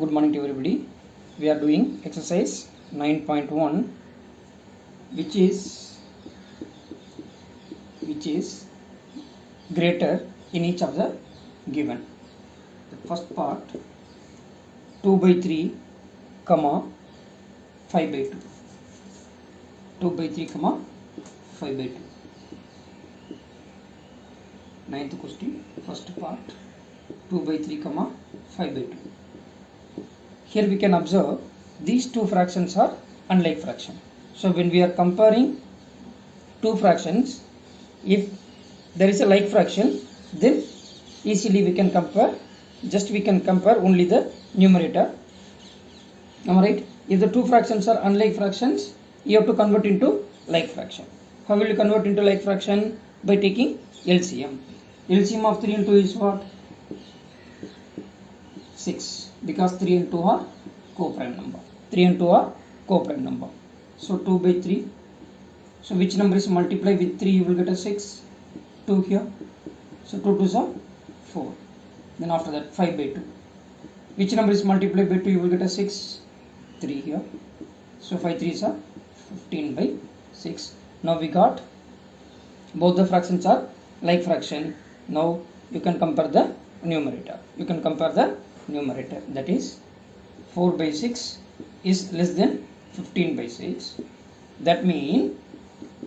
Good morning to everybody. We are doing exercise 9.1 which is greater in each of the given. The first part 2 by 3 comma 5 by 2. 2 by 3 comma 5 by 2. Ninth question, first part 2 by 3 comma 5 by 2. Here we can observe these two fractions are unlike fraction. So when we are comparing two fractions, if there is a like fraction, then easily we can compare, we can compare only the numerator. Am I right? If the two fractions are unlike fractions, you have to convert into like fraction. How will you convert into like fraction? By taking LCM. LCM of 3 and 2 is what? 6, because 3 and 2 are co-prime number. 3 and 2 are co-prime number. So 2 by 3. So which number is multiplied with 3? You will get a 6. 2 here. So 2 2s are 4. Then after that 5 by 2. Which number is multiplied by 2? You will get a 6. 3 here. So 5 3s are 15 by 6. Now we got both the fractions are like fraction. Now you can compare the numerator. That is 4 by 6 is less than 15 by 6. That means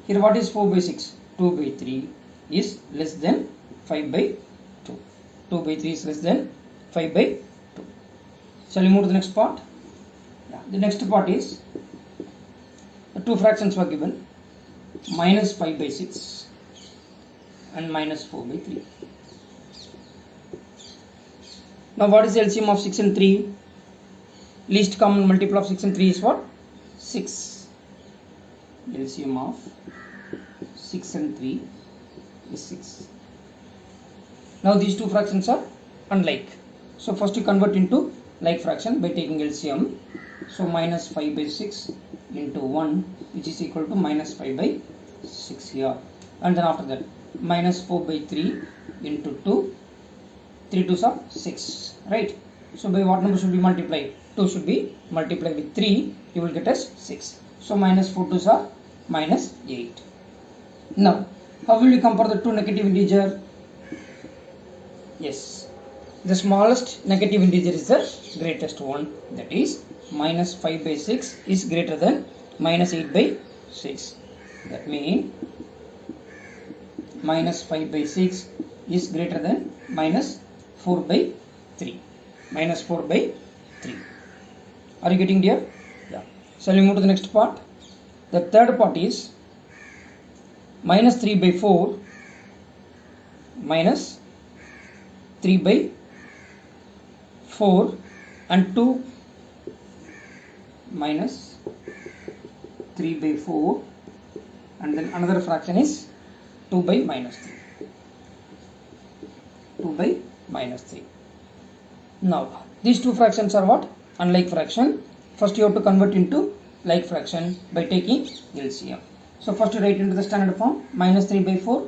here what is 4 by 6? 2 by 3 is less than 5 by 2. 2 by 3 is less than 5 by 2. Shall we move to the next part? The next part is the two fractions were given, minus 5 by 6 and minus 4 by 3. Now what is the LCM of 6 and 3? Least common multiple of 6 and 3 is what? 6. LCM of 6 and 3 is 6. Now these two fractions are unlike. So first you convert into like fraction by taking LCM. So minus 5 by 6 into 1, which is equal to minus 5 by 6 here. And then after that minus 4 by 3 into 2. 3 2s are 6, right? So by what number should be multiplied? 2 should be multiplied with 3, you will get as 6. So minus 4 2s are minus 8. Now, how will you compare the two negative integer? Yes, the smallest negative integer is the greatest one. That is minus 5 by 6 is greater than minus 8 by 6. That means minus 5 by 6 is greater than minus 4 by 3. Minus 4 by 3. Are you getting there? Yeah. Shall we move to the next part? The third part is minus 3 by 4 minus 3 by 4 and 2 minus 3 by 4, and then another fraction is 2 by minus 3. 2 by minus 3. Now these two fractions are what? Unlike fraction. First you have to convert into like fraction by taking LCM. So first you write into the standard form, minus 3 by 4.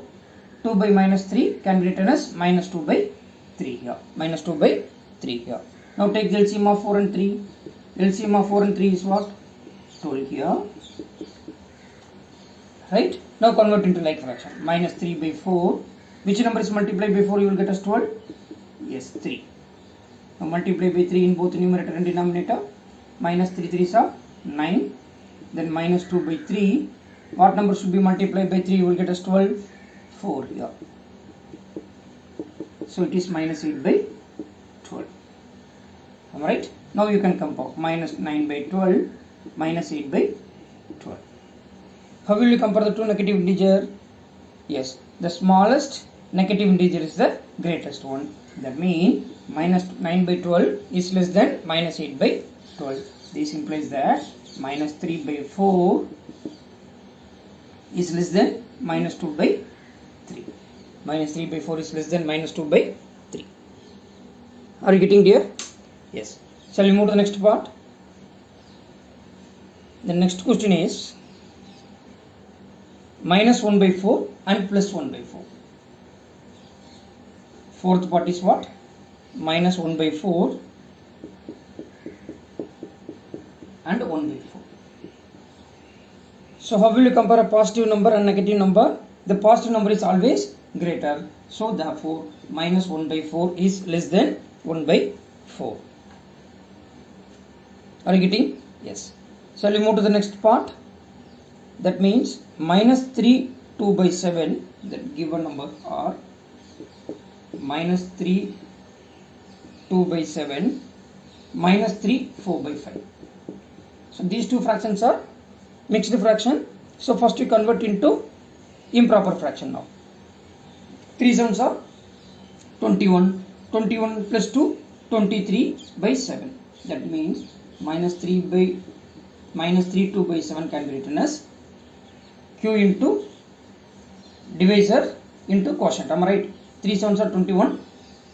2 by minus 3 can be written as minus 2 by 3 here. Minus 2 by 3 here. Now take the LCM of 4 and 3. LCM of 4 and 3 is what? 12 here. Right? Now convert into like fraction. Minus 3 by 4. Which number is multiplied by 4? You will get as 12. Yes, 3. Now multiply by 3 in both numerator and denominator. Minus 3 3s are 9. Then minus 2 by 3. What number should be multiplied by 3? You will get as 12. 4 here. So it is minus 8 by 12. Alright. Now you can compare. Minus 9 by 12. Minus 8 by 12. How will you compare the two negative integer? Yes. The smallest negative integer is the greatest one. That means minus 9 by 12 is less than minus 8 by 12. This implies that minus 3 by 4 is less than minus 2 by 3. Minus 3 by 4 is less than minus 2 by 3. Are you getting there? Yes. Shall we move to the next part? The next question is minus 1 by 4 and plus 1 by 4. Fourth part is what? Minus 1 by 4 and 1 by 4. So how will you compare a positive number and negative number? The positive number is always greater. So therefore minus 1 by 4 is less than 1 by 4. Are you getting? Yes. So we move to the next part. That means minus 3 2 by 7, that given number are minus 3 2 by 7 minus 3 4 by 5. So these two fractions are mixed fraction. So first we convert into improper fraction now. 3 sevens are 21. 21 plus 2, 23 by 7. That means minus 3 2 by 7 can be written as q into divisor into quotient. Am I right? 3 sevens are 21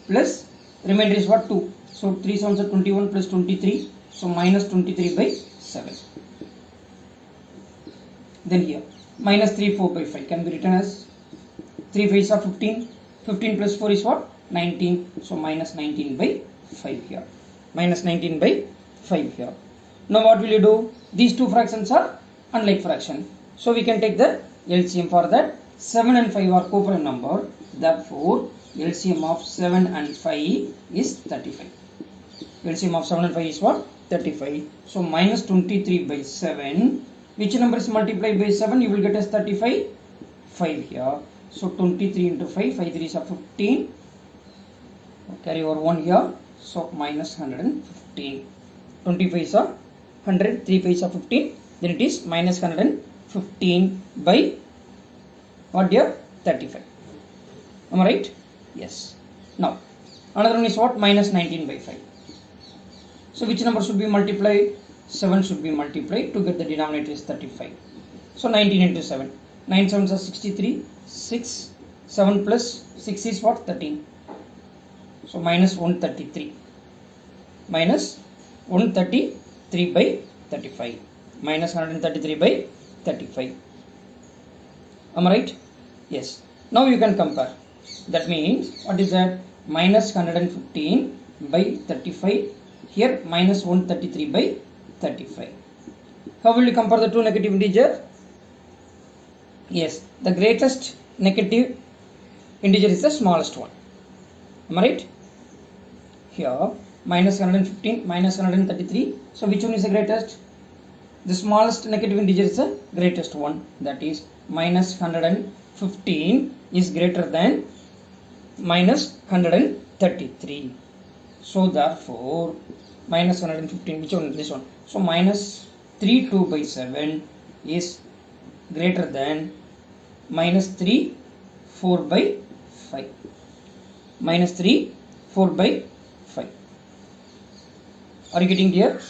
plus remainder is what? 2. So 3 sevens are 21 plus 23. So minus 23 by 7. Then here minus 3 4 by 5 can be written as 3 5s are 15. 15 plus 4 is what? 19. So minus 19 by 5 here. Minus 19 by 5 here. Now what will you do? These two fractions are unlike fraction. So we can take the LCM for that. 7 and 5 are co-prime number. Therefore LCM of 7 and 5 is 35. LCM of 7 and 5 is what? 35. So minus 23 by 7. Which number is multiplied by 7? You will get as 35. 5 here. So 23 into 5. 5 3s are 15. Carry over 1 here. So minus 115. 25 is 100. 3 5s are 15. Then it is minus 115 by what dear? 35. Am I right? Yes. Now another one is what? Minus 19 by 5. So which number should be multiplied? 7 should be multiplied to get the denominator is 35. So 19 into 7. 9 sevens are 63. 6. 7 plus 6 is what? 13. So minus 133. Minus 133 by 35. Minus 133 by 35. Am I right? Yes. Now you can compare. That means what is that? Minus 115 by 35. Here minus 133 by 35. How will you compare the two negative integers? Yes, the greatest negative integer is the smallest one. Am I right? Here minus 115 minus 133. So which one is the greatest? The smallest negative integer is the greatest one. That is minus 115 is greater than minus 133. So therefore minus 115, which one? This one. So minus 3 2 by 7 is greater than minus 3 4 by 5. Minus 3 4 by 5. Are you getting here?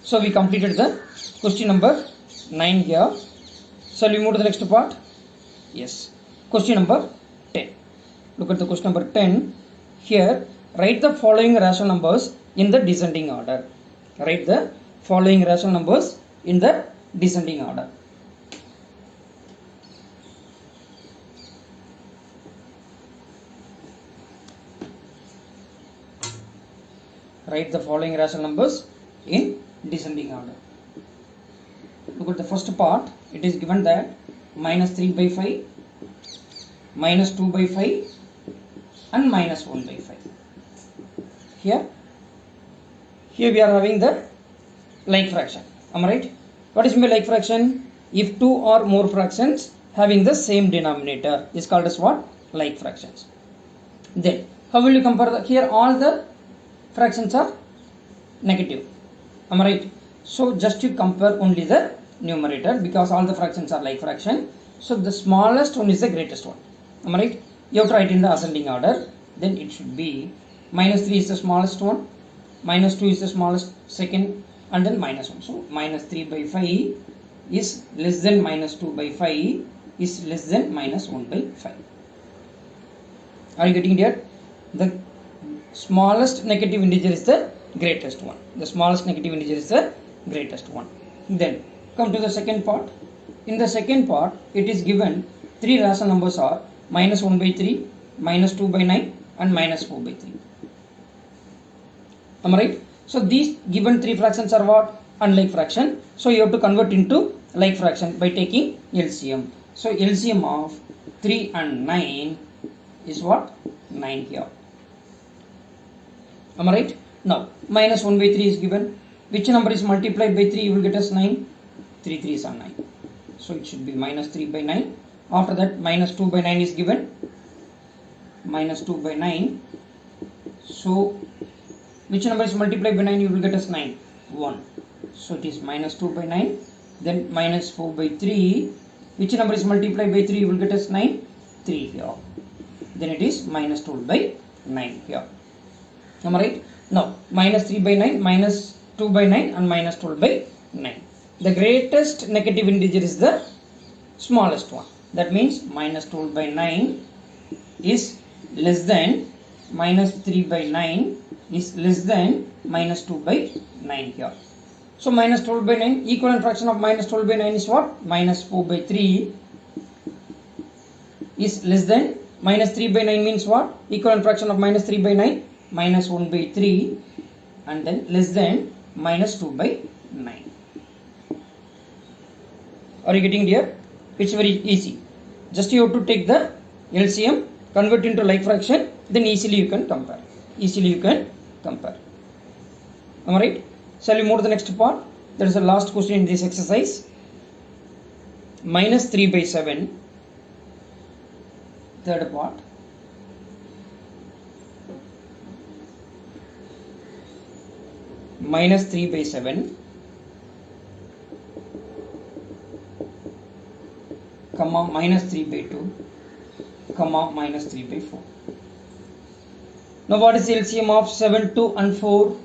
So we completed the question number 9 here. Shall we move to the next part? Yes. Question number 10. Look at the question number 10. Here write the following rational numbers in the descending order. Write the following rational numbers in the descending order. Write the following rational numbers in descending order. Look at the first part. It is given that minus 3 by 5, minus 2 by 5 and minus 1 by 5. Here we are having the like fraction. Am I right? What is my like fraction? If two or more fractions having the same denominator is called as what? Like fractions. Then how will you compare the, here all the fractions are negative. Am I right? So just you compare only the numerator because all the fractions are like fraction. So the smallest one is the greatest one. Am I right? You have to write in the ascending order. Then it should be minus 3 is the smallest one, minus 2 is the smallest second, and then minus 1. So minus 3 by 5 is less than minus 2 by 5 is less than minus 1 by 5. Are you getting it here? The smallest negative integer is the greatest one. The smallest negative integer is the greatest one. Then come to the second part. In the second part, it is given three rational numbers are minus 1 by 3, minus 2 by 9 and minus 4 by 3. Am I right? So these given three fractions are what? unlike fraction. So you have to convert into like fraction by taking LCM. So LCM of 3 and 9 is what? 9 here. Am I right? Now minus 1 by 3 is given. Which number is multiplied by 3? You will get us 9. 3 3s are 9. So it should be minus 3 by 9. After that minus 2 by 9 is given. Minus 2 by 9. So which number is multiplied by 9? You will get us 9. 1. So it is minus 2 by 9. Then minus 4 by 3. Which number is multiplied by 3? You will get us 9. 3 here. Then it is minus 12 by 9 here. Am I right? Now minus 3 by 9, minus 2 by 9 and minus 12 by 9. The greatest negative integer is the smallest one. That means minus 12 by 9 is less than minus 3 by 9 is less than minus 2 by 9 here. So minus 12 by 9, equivalent fraction of minus 12 by 9 is what? Minus 4 by 3 is less than minus 3 by 9 means what? Equivalent fraction of minus 3 by 9, minus 1 by 3 and then less than minus 2 by 9. Are you getting here? It's very easy. Just you have to take the LCM, convert into like fraction, then easily you can compare. Am I right? Shall we move to the next part? There is a last question in this exercise. Minus 3 by 7. Third part. Minus 3 by 7. Comma minus 3 by 2. Comma minus 3 by 4. Now what is the LCM of 7, 2 and 4?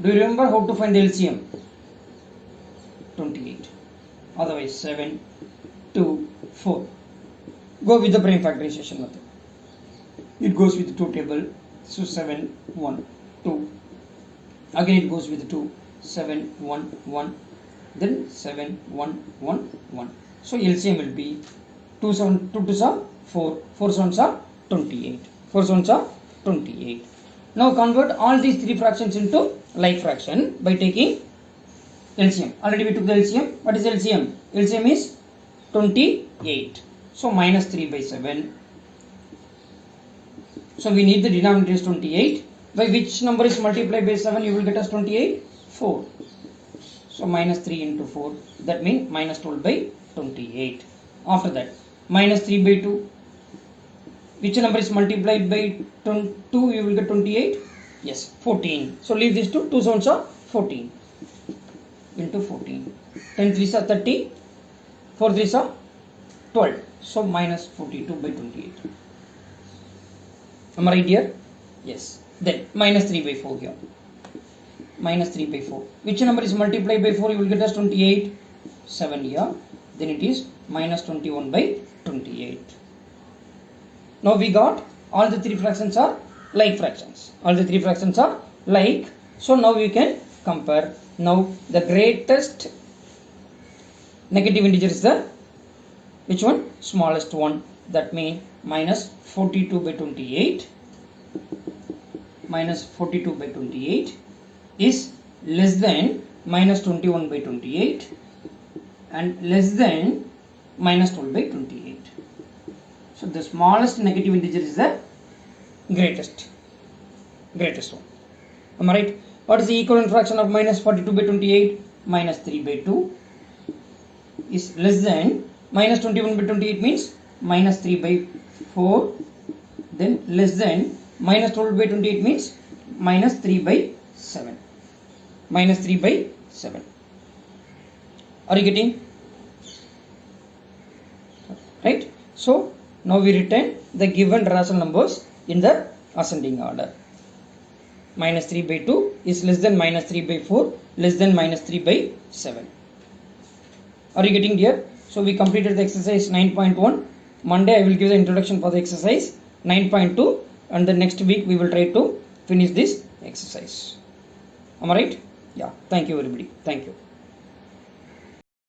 Do you remember how to find the LCM? 28. Otherwise 7, 2, 4. Go with the prime factorization method. It goes with 2 table. So 7, 1, 2. Again it goes with 2. 7, 1, 1. Then 7, 1, 1, 1. So LCM will be 2 2s are 4. 4 7s are 28. 4 7s are 28. Now convert all these three fractions into like fraction by taking LCM. Already we took the LCM. What is LCM? LCM is 28. So minus 3 by 7. So we need the denominator is 28. By which number is multiplied by 7? You will get us 28. 4. So minus 3 into 4. That means minus 12 by 28. After that minus 3 by 2. Which number is multiplied by 2? You will get 28. Yes, 14. So leave this to 2 7s are 14 into 14. 10 3s are 30. 4 3s are 12. So minus 42 by 28. Am I right here? Yes. Then minus 3 by 4 here. Minus 3 by 4. Which number is multiplied by 4? You will get us 28. 7 here. Then it is minus 21 by 28. Now we got all the three fractions are like fractions. All the three fractions are like. So now we can compare. Now the greatest negative integer is the which one? Smallest one. That means minus 42 by 28. Minus 42 by 28 is less than minus 21 by 28 and less than minus 12 by 28. So the smallest negative integer is the greatest one. Am I right? What is the equivalent fraction of minus 42 by 28? Minus 3 by 2 is less than minus 21 by 28 means minus 3 by 4. Then less than minus 12 by 28 means minus 3 by 7. Minus 3 by 7. Are you getting? Right? So now we return the given rational numbers in the ascending order. Minus 3 by 2 is less than minus 3 by 4, less than minus 3 by 7. Are you getting here? So we completed the exercise 9.1. Monday I will give the introduction for the exercise 9.2 and the next week we will try to finish this exercise. Am I right? Yeah. Thank you everybody. Thank you.